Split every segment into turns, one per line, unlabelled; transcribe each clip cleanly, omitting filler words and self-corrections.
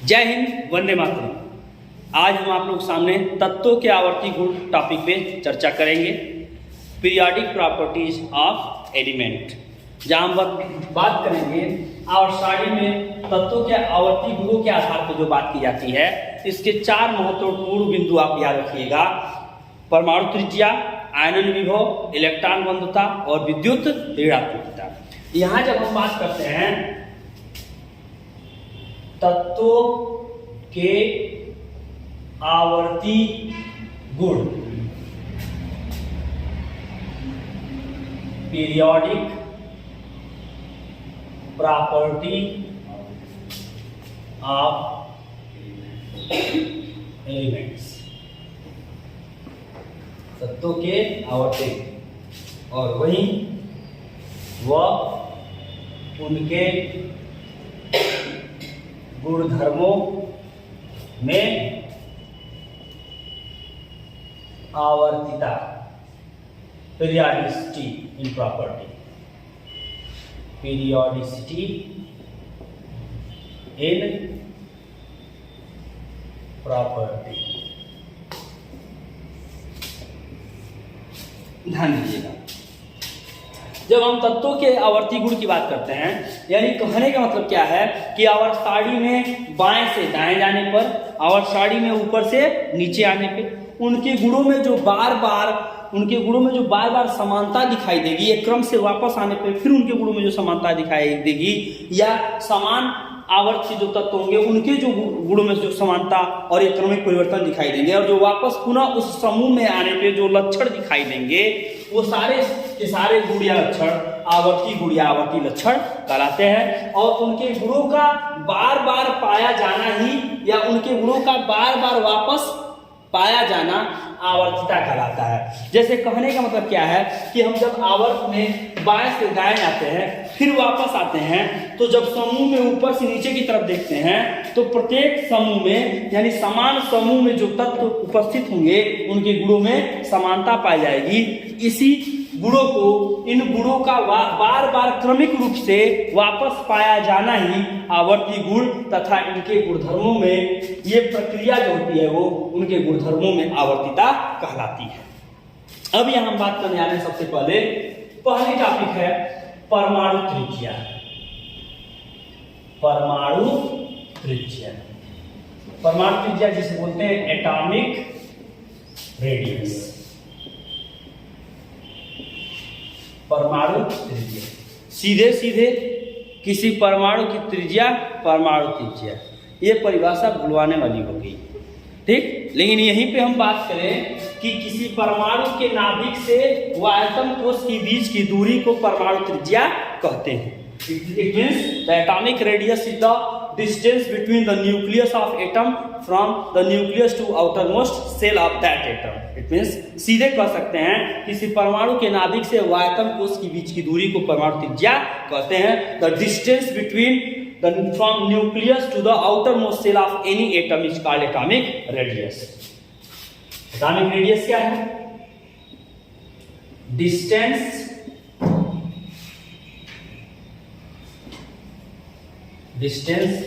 जय हिंद, वंदे मातरम। आज हम आप लोग सामने तत्वों के आवर्ती गुण टॉपिक पे चर्चा करेंगे। पीरियोडिक प्रॉपर्टीज ऑफ एलिमेंट, जहाँ हम बात करेंगे और साड़ी में तत्वों के आवर्ती गुणों के आधार पर जो बात की जाती है, इसके चार महत्वपूर्ण बिंदु आप याद रखिएगा। परमाणु त्रिज्या, आयनन विभव, इलेक्ट्रॉन बंधुता और विद्युत ऋणात्मकता। यहाँ जब हम बात करते हैं तत्वों के आवर्ती गुण, पीरियोडिक प्रॉपर्टी ऑफ एलिमेंट्स, तत्वों के आवर्ती, और वहीं वह उनके गुणधर्मों में आवर्तिता, periodicity in property, periodicity in property. ध्यान दीजिएगा, जब हम तत्वों के आवर्ती गुण की बात करते हैं, यानी कहने का मतलब क्या है कि आवर्त सारणी में बाएं से दाएं जाने पर, आवर्त सारणी में ऊपर से नीचे आने पे उनके गुणों में जो बार बार समानता दिखाई देगी, एक क्रम से वापस आने पे फिर उनके गुणों में जो समानता दिखाई देगी, या समान आवर्त के जो तत्व होंगे उनके जो गुणों में जो समानता और एक क्रमिक परिवर्तन दिखाई देंगे, और जो वापस पुनः उस समूह में आने पे जो लक्षण दिखाई देंगे, वो सारे के सारे गुण या लक्षण आवर्ती गुण या आवर्ती लक्षण कहलाते हैं। और उनके गुणों का बार बार पाया जाना ही, या उनके गुणों का बार बार वापस पाया जाना आवर्तिता कहलाता है। जैसे कहने का मतलब क्या है कि हम जब आवर्त में बाएं से दाएं आते हैं फिर वापस आते हैं, तो जब समूह में ऊपर से नीचे की तरफ देखते हैं तो प्रत्येक समूह में, यानी समान समूह में जो तत्व उपस्थित होंगे उनके गुणों में समानता पाई जाएगी। इसी गुणों को, इन गुणों का बार बार क्रमिक रूप से वापस पाया जाना ही आवर्ती गुण तथा इनके गुणधर्मों में, ये प्रक्रिया जो होती है वो उनके गुणधर्मों में आवर्तिता कहलाती है। अब यहां हम बात करने आ रहे हैं, सबसे पहली टॉपिक है परमाणु त्रिज्या। परमाणु त्रिज्या, परमाणु त्रिज्या जिसे बोलते हैं एटॉमिक रेडियस। परमाणु त्रिज्या, सीधे सीधे किसी परमाणु की त्रिज्या परमाणु त्रिज्या, ये परिभाषा भुलवाने वाली हो गई, ठीक। लेकिन यहीं पे हम बात करें कि किसी परमाणु के नाभिक से व आयतन कोश के बीच की दूरी को परमाणु त्रिज्या कहते हैं। It means the atomic radius is the distance between the nucleus of atom from the nucleus to outermost cell of that atom. It means सीधे कह सकते हैं किसी परमाणु के नाभिक से आयतन कोश के बीच की दूरी को परमाणु त्रिज्या कहते हैं। The distance between from nucleus to the outermost cell of any atom is called atomic radius. Atomic radius क्या है? Distance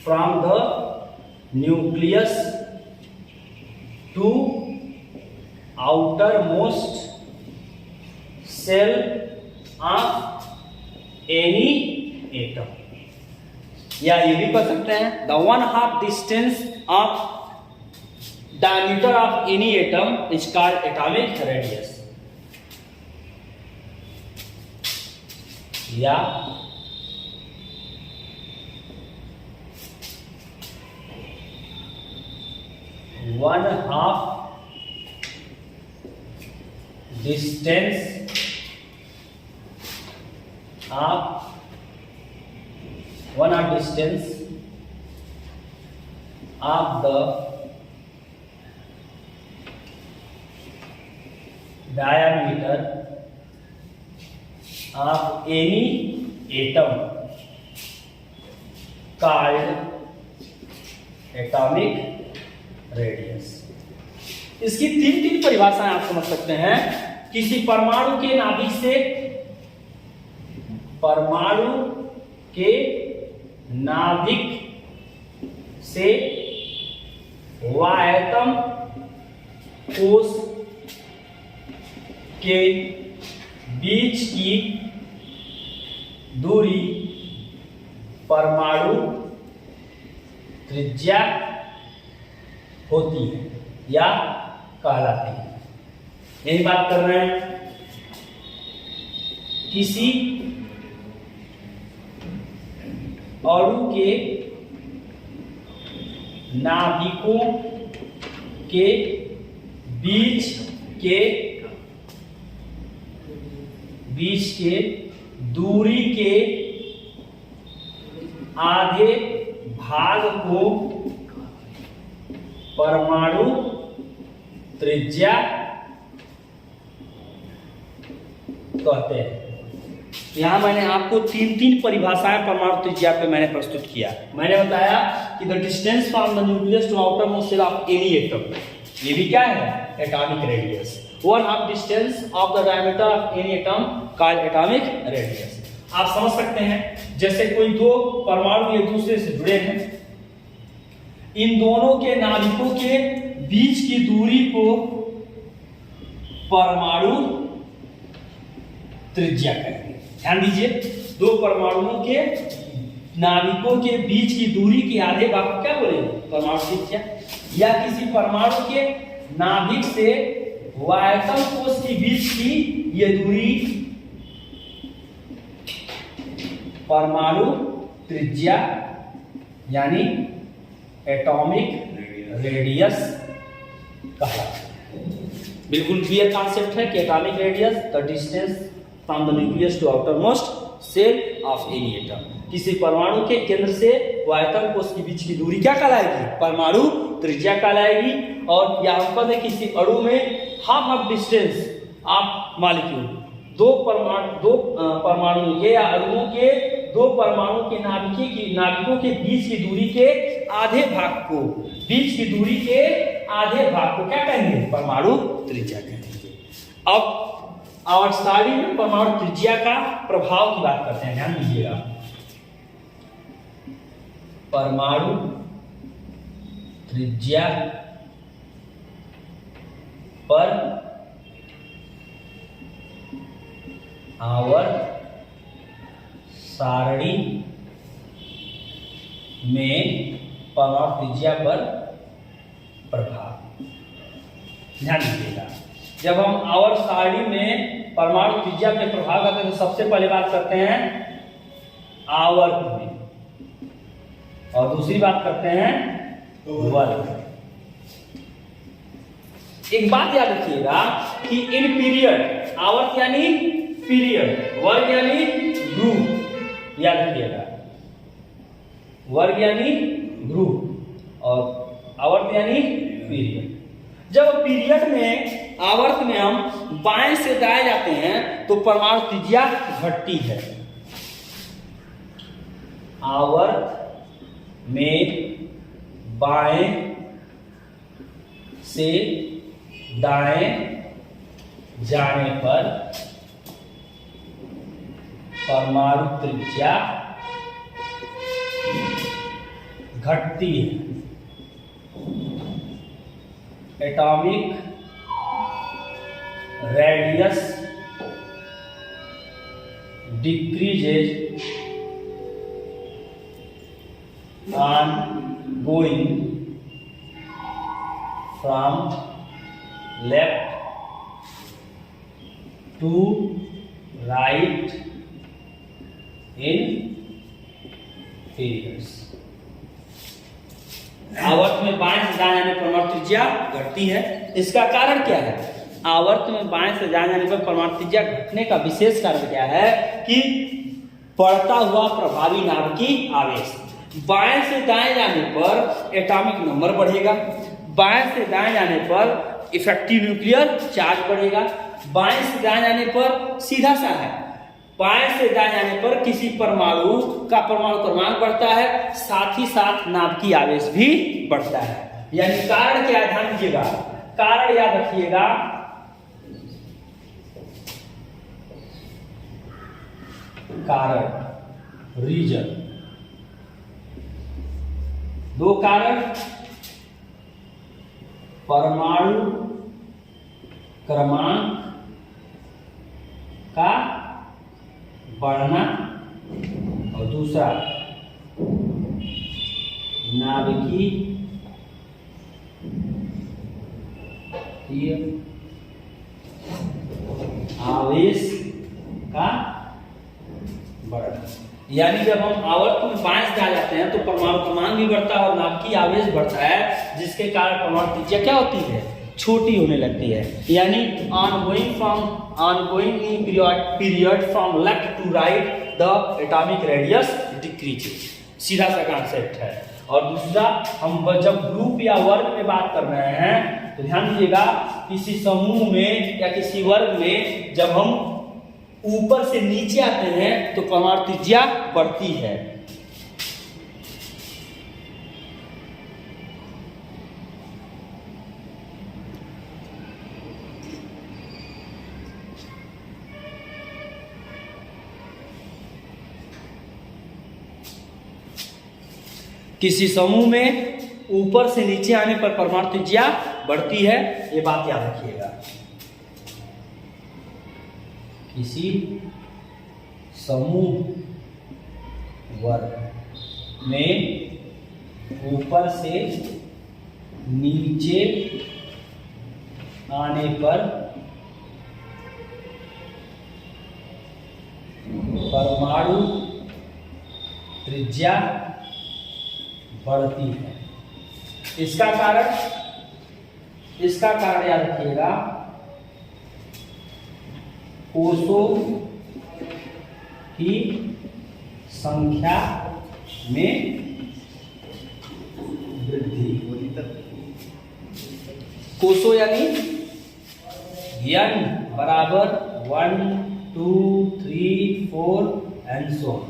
from the nucleus to outermost cell of any atom, या ये भी कह सकते हैं the 1/2 distance of diameter of any atom is called atomic radius, या 1/2 distance of 1/2 distance of the diameter of any atom called atomic radius. इसकी तीन परिभाषाएं आप समझ सकते हैं। किसी परमाणु के नाभिक से परमाणु के नाभिक से वायतम कोश के बीच की दूरी परमाणु त्रिज्या होती है या कहलाती है। यही बात कर रहे हैं। किसी अणु के नाभिकों के बीच के दूरी के आधे भाग को परमाणु त्रिज्या कहते हैं। यहां मैंने आपको तीन परिभाषाएं परमाणु त्रिज्या पे मैंने प्रस्तुत किया। मैंने बताया कि the distance from the nucleus to outer most shell of any atom, ये भी क्या है? Atomic radius. 1/2 distance of the diameter of any atom called atomic radius. आप समझ सकते हैं जैसे कोई दो परमाणु एक दूसरे से जुड़े हैं, इन दोनों के नाभिकों के बीच की दूरी को परमाणु त्रिज्या कहेंगे। ध्यान दीजिए, दो परमाणुओं के नाभिकों के बीच की दूरी के आधे भाग को क्या बोलेंगे? परमाणु त्रिज्या। या किसी परमाणु के नाभिक से वायतम कोश के बीच की ये दूरी परमाणु त्रिज्या यानी एटॉमिक रेडियस कहलाता है। बिल्कुल क्लियर कॉन्सेप्ट है कि atomic radius the distance from the nucleus to outer most shell of any atom. किसी परमाणु के केंद्र से वायतम कोश के बीच की दूरी क्या कहलाएगी? परमाणु त्रिज्या कहलाएगी। और यह अंकन है किसी अणु में हाफ डिस्टेंस ऑफ मॉलिक्यूल, दो परमाणुओं के या अणुओं के दो परमाणु के नाभिकों के बीच की दूरी के आधे भाग को क्या कहेंगे? परमाणु त्रिज्या कहेंगे। अब आवर स्टडी में परमाणु त्रिज्या का प्रभाव की बात करते हैं। ध्यान दीजिएगा, परमाणु त्रिज्या पर आवर्त सारणी में परमाणु त्रिज्या पर प्रभाव। ध्यान दीजिएगा, जब हम आवर्त सारणी में परमाणु त्रिज्या पे प्रभाव करते हैं तो सबसे पहले बात करते हैं आवर्त में, और दूसरी बात करते हैं वर्ग। एक बात याद रखिएगा कि इन पीरियड, आवर्त यानी पीरियड, वर्ग यानी ग्रुप, याद रखिएगा, वर्ग यानी ग्रुप और आवर्त यानी पीरियड। जब पीरियड में आवर्त में हम बाएं से दाएं जाते हैं तो परमाणु त्रिज्या घटती है। आवर्त में बाएं से दाएं जाने पर परमाणु त्रिज्या घटती है। Atomic radius decreases on going from left to right in periods. आवर्त में बाएं से दाएं जाने पर परमाणु त्रिज्या घटती है। इसका कारण क्या है? आवर्त में बाएं से दाएं जाने पर परमाणु त्रिज्या घटने का विशेष कारण क्या है कि बढ़ता हुआ प्रभावी नाभिकीय आवेश। बाएं से दाएं जाने पर एटॉमिक नंबर बढ़ेगा, बाएं से दाएं जाने पर इफेक्टिव न्यूक्लियर चार्ज बढ़ेगा। बाएं से दाएं जाने पर सीधा सा है, बाएं से दाएं जाने पर किसी परमाणु का परमाणु क्रमांक बढ़ता है, साथ ही साथ नाभिकीय आवेश भी बढ़ता है। यानी कारण क्या है? ध्यान दीजिएगा, कारण याद रखिएगा, कारण रीजन दो कारक परमाणु क्रमांक का बढ़ना और दूसरा नाभिकीय आवेश का बढ़ना। यानी जब हम आवर्त में बाएं से आ जाते हैं तो परमाणु क्रमांक भी बढ़ता है और नाभिकीय आवेश बढ़ता है, जिसके कारण परमाणु त्रिज्या क्या होती है, छोटी होने लगती है। यानी ongoing in period from left to right the atomic radius decreases, सीधा सा कॉन्सेप्ट है। और दूसरा, हम जब ग्रुप या वर्ग में बात कर रहे हैं तो ध्यान दीजिएगा, किसी समूह में या किसी वर्ग में जब हम ऊपर से नीचे आते हैं तो परमाणु त्रिज्या बढ़ती है। किसी समूह में ऊपर से नीचे आने पर परमाणु त्रिज्या बढ़ती है, ये बात याद रखिएगा। किसी समूह वर्ग में ऊपर से नीचे आने पर परमाणु त्रिज्या बढ़ती है। इसका कारण याद रखिएगा, कोषों की संख्या में वृद्धि। कोषों यानी n बराबर 1 2 3 4 एंड सो ऑन,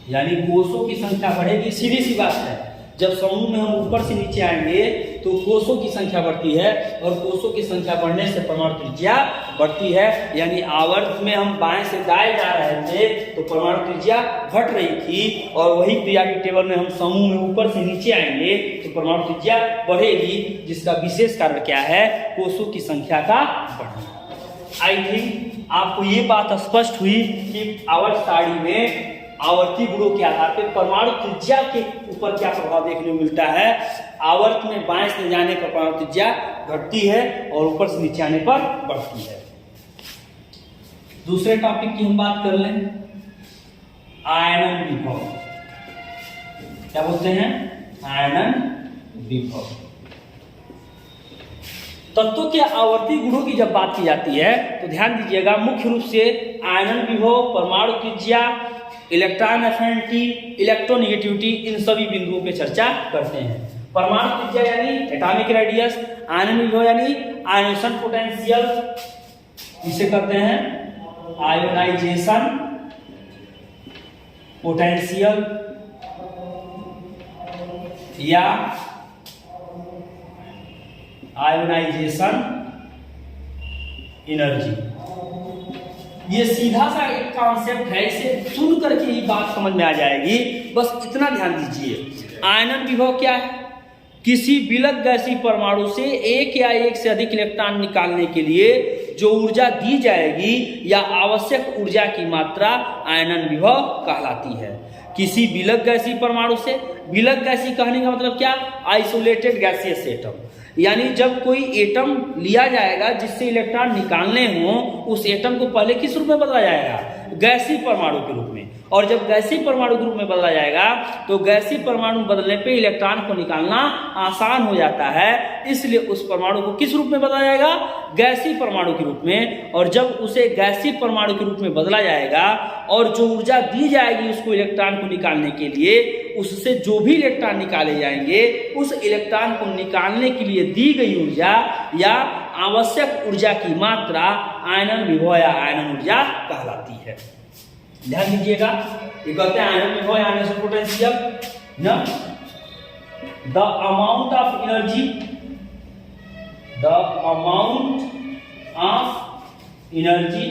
यानी कोषों की संख्या बढ़ेगी। सीधी सी बात है, जब समूह में हम ऊपर से नीचे आएंगे तो कोषों की संख्या बढ़ती है और कोषों की संख्या बढ़ने से परमाणु त्रिज्या बढ़ती है। यानी आवर्त में हम बाएं से दाएं जा रहे थे तो परमाणु त्रिज्या घट रही थी, और वही पीरियोडिक टेबल में हम समूह में ऊपर से नीचे आएंगे तो परमाणु त्रिज्या बढ़ेगी, जिसका विशेष कारण क्या है, कोषों की संख्या का बढ़ना। आई थिंक आपको ये बात स्पष्ट हुई कि आवर्त सारणी में आवर्ती गुणों के आधार पर परमाणु त्रिज्या के ऊपर क्या प्रभाव देखने को मिलता है। आवर्त में बाएं से जाने पर परमाणु त्रिज्या घटती है और ऊपर से नीचे आने पर बढ़ती है। दूसरे टॉपिक की हम बात कर लें, आयनन विभव। क्या बोलते हैं, आयनन विभव। तत्वों के आवर्ती गुणों की जब बात की जाती है तो ध्यान दीजिएगा, मुख्य रूप से आयनन विभव, परमाणु त्रिज्या, इलेक्ट्रॉन एफिनिटी, इलेक्ट्रोनेगेटिविटी, इन सभी बिंदुओं पे चर्चा करते हैं। परमाणु त्रिज्या यानी एटॉमिक रेडियस, आयनन विभव यानी आयोनाइजेशन पोटेंशियल, इसे कहते हैं आयोनाइजेशन पोटेंशियल या आयोनाइजेशन एनर्जी। ये सीधा सा एक कॉन्सेप्ट है, इसे सुन करके ही बात समझ में आ जाएगी, बस इतना ध्यान दीजिए। आयनन विभव क्या है, किसी विलग गैसीय परमाणु से एक या एक से अधिक इलेक्ट्रॉन निकालने के लिए जो ऊर्जा दी जाएगी या आवश्यक ऊर्जा की मात्रा आयनन विभव कहलाती है। किसी विलग गैसीय परमाणु से, विलग गैसीय कहने का मतलब क्या, आइसोलेटेड गैसियस एटम, यानी जब कोई एटम लिया जाएगा जिससे इलेक्ट्रॉन निकालने हो, उस एटम को पहले किस रूप में बदला जाएगा, गैसीय परमाणु के रूप में। और जब गैसीय परमाणु के रूप में बदला जाएगा तो गैसीय परमाणु बदलने पे इलेक्ट्रॉन को निकालना आसान हो जाता है, इसलिए उस परमाणु को किस रूप में बदला जाएगा, गैसीय परमाणु के रूप में। और जब उसे गैसीय परमाणु के रूप में बदला जाएगा और जो ऊर्जा दी जाएगी उसको इलेक्ट्रॉन को निकालने के लिए, उससे जो भी इलेक्ट्रॉन निकाले जाएंगे उस इलेक्ट्रॉन को निकालने के लिए दी गई ऊर्जा या आवश्यक ऊर्जा की मात्रा आयनन विभव या आयनन ऊर्जा कहलाती है। ध्यान दीजिएगा, ये कहते हैं आयनन विभव या आयनन पोटेंशियल ना, the amount of energy, the amount of energy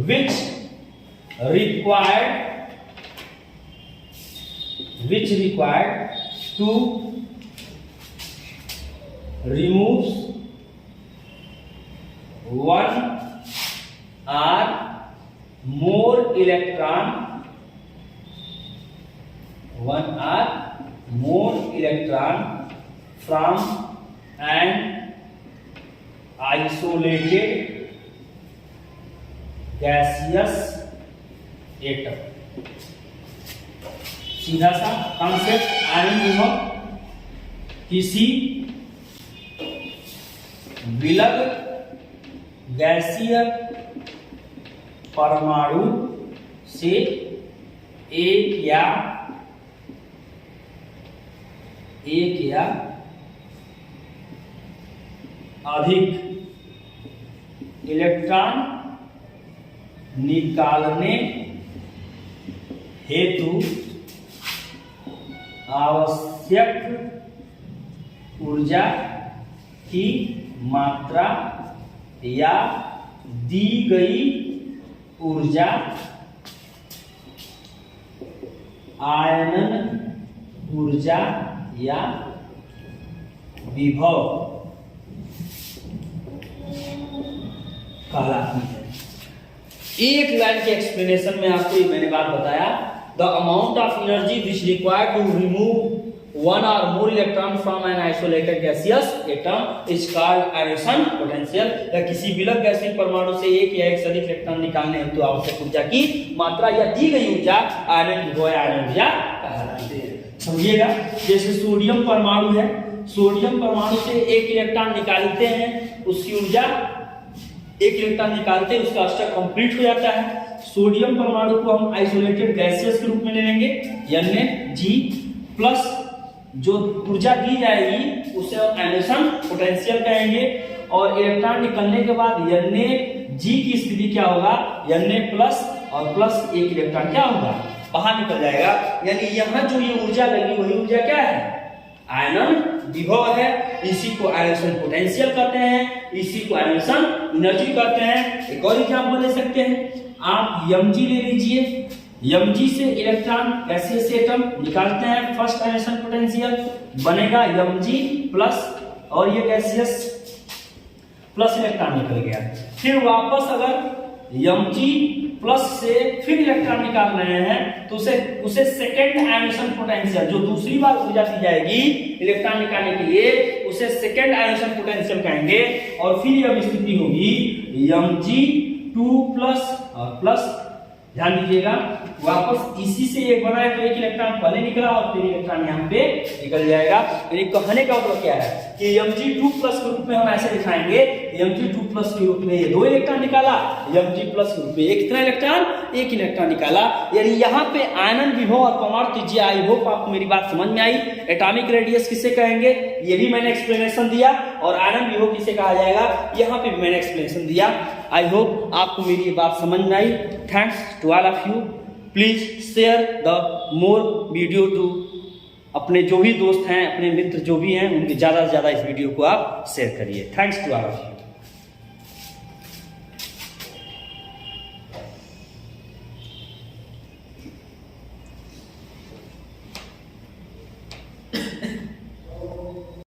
which which required to remove one or more electron from an isolated gaseous atom। सीधा सा कॉन्सेप्ट, आयरन विभव किसी विलग गैसीय परमाणु से एक या अधिक इलेक्ट्रॉन निकालने हेतु आवश्यक ऊर्जा की मात्रा या दी गई ऊर्जा आयनन ऊर्जा या विभव कहलाती है। एक लाइन के एक्सप्लेनेशन में आपको ये मैंने बात बताया, the amount of energy which required to remove one or more electron from an isolated gaseous atom is called ionisation potential. या किसी विलग गैसीय परमाणु से एक या एक से अधिक इलेक्ट्रॉन निकालने हेतु तो आवश्यक ऊर्जा की मात्रा या दी गई ऊर्जा आयनन विभव या आयनन ऊर्जा कहलाती है। समझिएगा, जैसे सोडियम परमाणु है, सोडियम परमाणु से एक इलेक्ट्रॉन निकालते हैं, उसकी ऊर्जा एक इलेक्ट्रॉन निकालते हैं, उसका स्ट्रक्चर कंप्लीट हो जाता है। सोडियम परमाणु को हम आइसोलेटेड गैसियस के रूप में ले लेंगे, Nag प्लस जो ऊर्जा दी जाएगी उसे हम आयनेशन पोटेंशियल कहेंगे। और इलेक्ट्रॉन निकलने के बाद Nag की स्थिति क्या होगा, Na प्लस और प्लस एक इलेक्ट्रॉन क्या होगा, बाहर निकल जाएगा। यानी यहाँ जो ये ऊर्जा लगी वही ऊर्जा क्या है, आयनन विभव है। इसी को आयनेशन पोटेंशियल कहते हैं, इसी को आयनेशन एनर्जी कहते हैं। एक और एग्जांपल ले सकते हैं, आप Mg ले लीजिए, Mg से इलेक्ट्रॉन गैसियस एटम निकालते हैं, फर्स्ट आयनेशन पोटेंशियल बनेगा Mg प्लस और ये गैसियस प्लस इलेक्ट्रॉन निकल गया। फिर वापस अगर Mg प्लस से फिर इलेक्ट्रॉन निकाल रहे हैं तो उसे सेकेंड आयनेशन पोटेंशियल, जो दूसरी बार ऊर्जा दी जाएगी इलेक्ट्रॉन निकालने के लिए, उसे सेकेंड आयनेशन पोटेंशियल कहेंगे। और फिर यह स्थिति होगी Mg2 प्लस और प्लस, ध्यान दीजिएगा वापस इसी से एक बना है तो एक इलेक्ट्रॉन पहले निकला और फिर इलेक्ट्रॉन यहाँ पे निकल जाएगा। यानी कहने का मतलब क्या है कि Mg2 प्लस के रूप में हम ऐसे दिखाएंगे, Mg2 प्लस के रूप में ये दो इलेक्ट्रॉन निकाला, Mg प्लस के रूप में एक कितना इलेक्ट्रॉन, एक इलेक्ट्रॉन निकाला। यानी यहाँ पे आयनन विभव और परमाणु त्रिज्या, आई होप आपको मेरी बात समझ में आई। एटॉमिक रेडियस किसे कहेंगे ये भी मैंने एक्सप्लेनेशन दिया, और आयनन विभव किसे कहा जाएगा यहाँ पे भी मैंने एक्सप्लेनेशन दिया। आई होप आपको मेरी ये बात समझ में आई। Thanks to all of you. Please share the more video to, अपने जो भी दोस्त हैं, अपने मित्र जो भी हैं, उनके ज़्यादा से ज़्यादा इस वीडियो को आप शेयर करिए। Thanks to all of you.